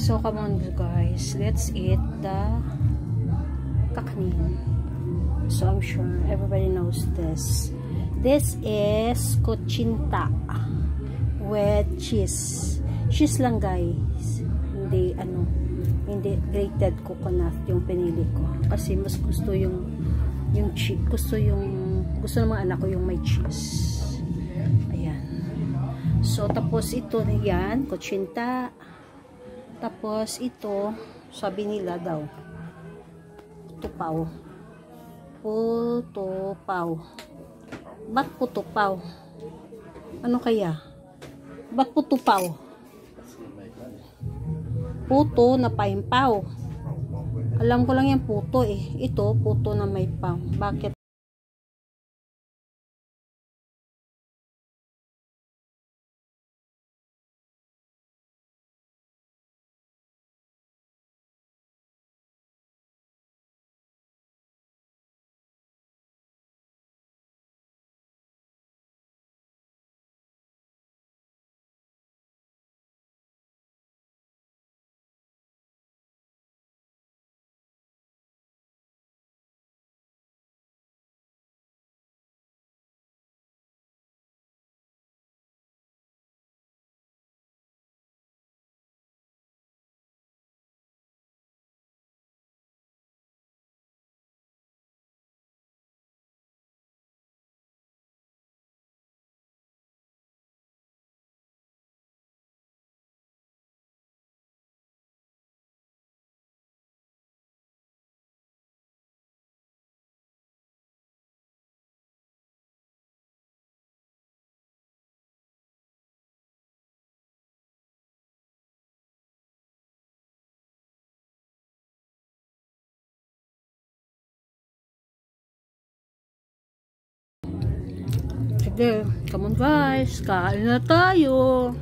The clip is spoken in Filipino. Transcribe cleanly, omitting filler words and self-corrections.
So come on guys, let's eat the kakanin. So I'm sure everybody knows this. This is kutsinta with cheese. Cheese lang guys. Hindi grated coconut yung pinili ko. Kasi mas gusto cheese. Gusto ng mga anak ko yung may cheese. Ayan. So tapos ito yan, kutsinta. Tapos ito, sabi nila daw, tupaw. Putupaw. Ba't putupaw? Ano kaya? Ba't putupaw? Puto na paimpaw. Alam ko lang yung puto eh. Ito, puto na may paw. Bakit? Sige, come on guys, kain na tayo.